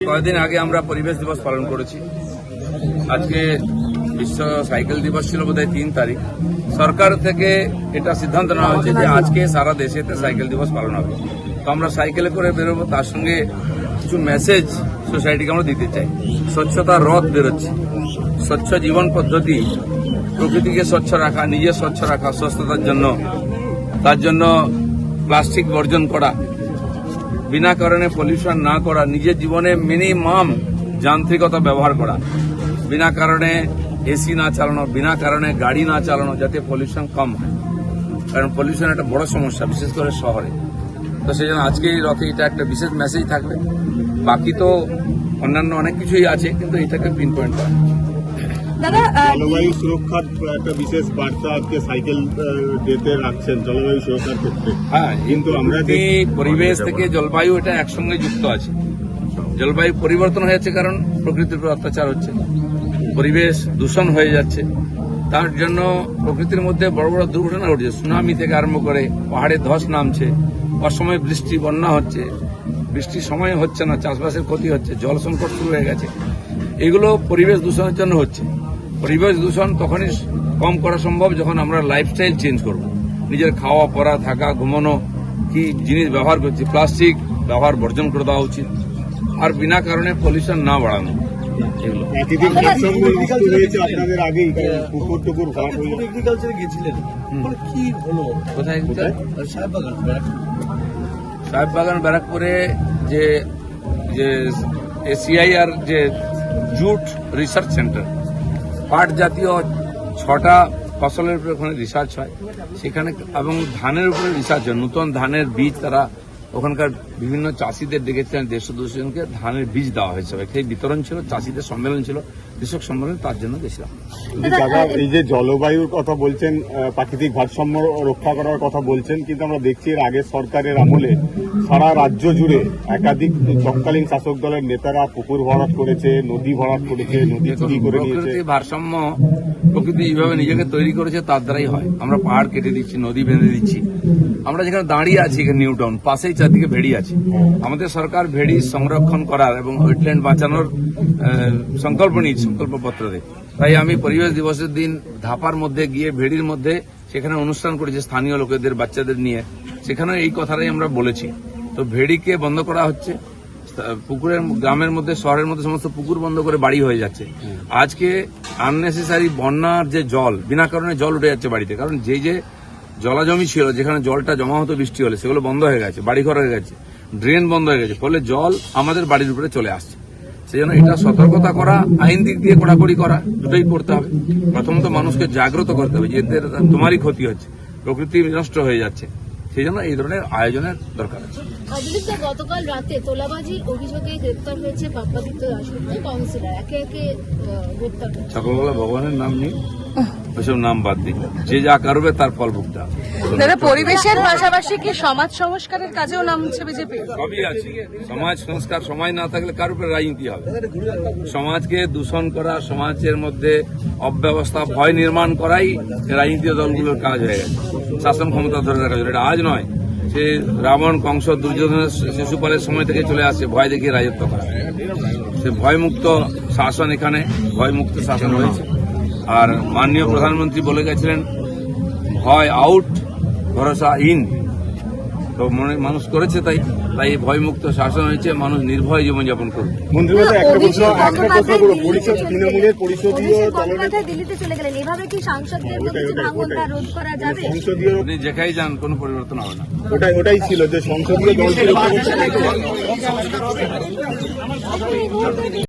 কয়েকদিন আগে আমরা পরিবেশ দিবস পালন করেছি। আজকে বিশ্ব সাইকেল দিবস ছিল বোধহয় 3 তারিখ। সরকার থেকে এটা সিদ্ধান্ত নেওয়া হয়েছে যে আজকে সারা দেশেতে সাইকেল দিবস পালন হবে। তো আমরা সাইকেলে করে বেরোবো, তার সঙ্গে কিছু মেসেজ সোসাইটিকে আমরা দিতে চাই। স্বচ্ছতা রথ বেরোচ্ছে, স্বচ্ছ জীবন পদ্ধতি, প্রকৃতিকে স্বচ্ছ রাখা, নিজে স্বচ্ছ রাখা, সুস্থতার জন্য, তার জন্য প্লাস্টিক বর্জন করা, বিনা কারণে পলিউশন না করা, নিজের জীবনে মিনিমাম যান্ত্রিকতা ব্যবহার করা, বিনা কারণে এসি না চালানো, বিনা কারণে গাড়ি না চালানো, যাতে পলিউশন কম হয়। কারণ পলিউশন একটা বড় সমস্যা, বিশেষ করে শহরে। তো সেই জন্য আজকে এই রথে এটা একটা বিশেষ মেসেজ থাকবে। বাকি তো অন্যান্য অনেক কিছুই আছে, কিন্তু এটাকে পিন পয়েন্ট করা। জলবায়ু সুরক্ষার একটা বিশেষ বার্তা আজকে সাইকেল ডেতে রাখছেন জলবায়ু সুরক্ষার ক্ষেত্রে। হ্যাঁ, কিন্তু আমরা পরিবেশ থেকে জলবায়ু এটা একসঙ্গে যুক্ত আছে। জলবায়ু পরিবর্তন হয়ে যাচ্ছে কারণ প্রকৃতির উপর অত্যাচার হচ্ছে, পরিবেশ দূষণ হয়ে যাচ্ছে। তার জন্য প্রকৃতির মধ্যে বড় বড় দুর্ঘটনা ঘটছে, সুনামি থেকে আরম্ভ করে পাহাড়ে ধস নামছে, অসময়ে বৃষ্টি, বন্যা হচ্ছে, বৃষ্টির সময় হচ্ছে না, চাষবাসের ক্ষতি হচ্ছে, জল সংকট শুরু হয়ে গেছে। এগুলো পরিবেশ দূষণের জন্য হচ্ছে। পরিবেশ দূষণ তখনই কম করা সম্ভব যখন আমরা লাইফস্টাইল চেঞ্জ করব। নিজের খাওয়া, পরা, থাকা, ঘুমানো, কি জিনিস ব্যবহার করছি, প্লাস্টিক ব্যবহার বর্জন করে দেওয়া উচিত, আর বিনা কারণে পলিউশন না বাড়ানো। এগুলো কোথায়? সাহেববাগান ব্যারাকপুরে যে এসিআইআর যে জুট রিসার্চ সেন্টার, পাট জাতীয় 6টা ফসলের উপরে ওখানে রিসার্চ হয় সেখানে, এবং ধানের উপরে রিসার্চ হয়। নতুন ধানের বীজ তারা ওখানকার বিভিন্ন চাষিদের ডেকেছিলেন, 150-200 জনকে ধানের বীজ দেওয়া হয়েছে। সেই বিতরণ ছিল, চাষিদের সম্মেলন ছিল, কৃষক সম্মেলন, তার জন্য গেছিলাম। এই যে জলবায়ুর কথা বলছেন, প্রাকৃতিক ভারসাম্য রক্ষা করার কথা বলছেন, কিন্তু আমরা দেখছি এর আগের সরকারের আমলে সারা রাজ্য জুড়ে একাধিক তৎকালীন শাসক দলের নেতারা পুকুর ভরাট করেছে, নদী ভরাট করেছে, নদী চুরি করে নিয়েছে। প্রকৃতির ভারসাম্য প্রকৃতি যেভাবে নিজেকে তৈরি করেছে তার দ্বারাই হয়। আমরা পাহাড় কেটে দিচ্ছি, নদী বেঁধে দিচ্ছি। আমরা যেখানে দাঁড়িয়ে আছি এখানে নিউ টাউন, পাশেই চারদিকে ভেড়ি আছে। আমাদের সরকার ভেড়ি সংরক্ষণ করার এবং ওয়েটল্যান্ড বাঁচানোর সংকল্প নিয়েছে, সংকল্পপত্র দেয়। তাই আমি পরিবেশ দিবসের দিন ধাপার মধ্যে গিয়ে ভেড়ির মধ্যে সেখানে অনুষ্ঠান করেছি স্থানীয় লোকেদের, বাচ্চাদের নিয়ে। সেখানে এই কথাটাই আমরা বলেছি। তো ভেড়িকে বন্ধ করা হচ্ছে, পুকুরের, গ্রামের মধ্যে, শহরের মধ্যে সমস্ত পুকুর বন্ধ করে বাড়ি হয়ে যাচ্ছে। আজকে আননেসেসারি বন্যার যে জল, বিনা কারণে জল উঠে যাচ্ছে বাড়িতে, কারণ যে জলাজমি ছিল যেখানে জলটা জমা হতো বৃষ্টি হলে, সেগুলো বন্ধ হয়ে গেছে, বাড়িঘর হয়ে গেছে, ড্রেন বন্ধ হয়ে গেছে, ফলে জল আমাদের বাড়ির উপরে চলে আসছে। সেই জন্য এটা সতর্কতা করা, আইন দিক দিয়ে কড়াকড়ি করা, দুটোই করতে হবে। প্রথমত মানুষকে জাগ্রত করতে হবে যে এদের তোমারই ক্ষতি হচ্ছে, প্রকৃতি নষ্ট হয়ে যাচ্ছে। সেই জন্য এই ধরনের আয়োজনের দরকার আছে। গতকাল রাতে তোলাবাজির অভিযোগে গ্রেপ্তার হয়েছে বাপ্পাদিত্য দাশগুপ্ত, কাউন্সিলর। একে একে গ্রেপ্তার। সকালবেলা ভগবানের নাম নেই, ওইসব নাম বাদ দিই, যে যা করবে তার ফল ভুগতে হবে। পরিবেশের পাশাপাশি কি সমাজ সংস্কারের কাজেও নামছে বিজেপি? সবই আছে। সমাজ সংস্কার, সমাজ না থাকলে কার উপরে রাজনীতি হবে? সমাজকে দূষণ করা, সমাজের মধ্যে অব্যবস্থা, ভয় নির্মাণ করাই রাজনীতিক দলগুলোর কাজ হয়ে গেছে। শাসন ক্ষমতা ধরে রাখা, এটা আজ নয়, সে রাবণ, কংস, দুর্যোধনের, শিশুপালের সময় থেকে চলে আসে ভয় দেখিয়ে রাজত্ব করা। সে ভয়মুক্ত শাসন, এখানে ভয়মুক্ত শাসন হয়েছে। আর মাননীয় প্রধানমন্ত্রী বলে গেছিলেন ভয় আউট, ভরসা ইন। তো মানুষ করেছে, তাই ভয়মুক্ত শাসন হয়েছে, মানুষ নির্ভয় জীবনযাপন করবে। আপনি যেখানেই যান কোনো পরিবর্তন হবে না। ওটাই ছিল যে সংসদীয় দল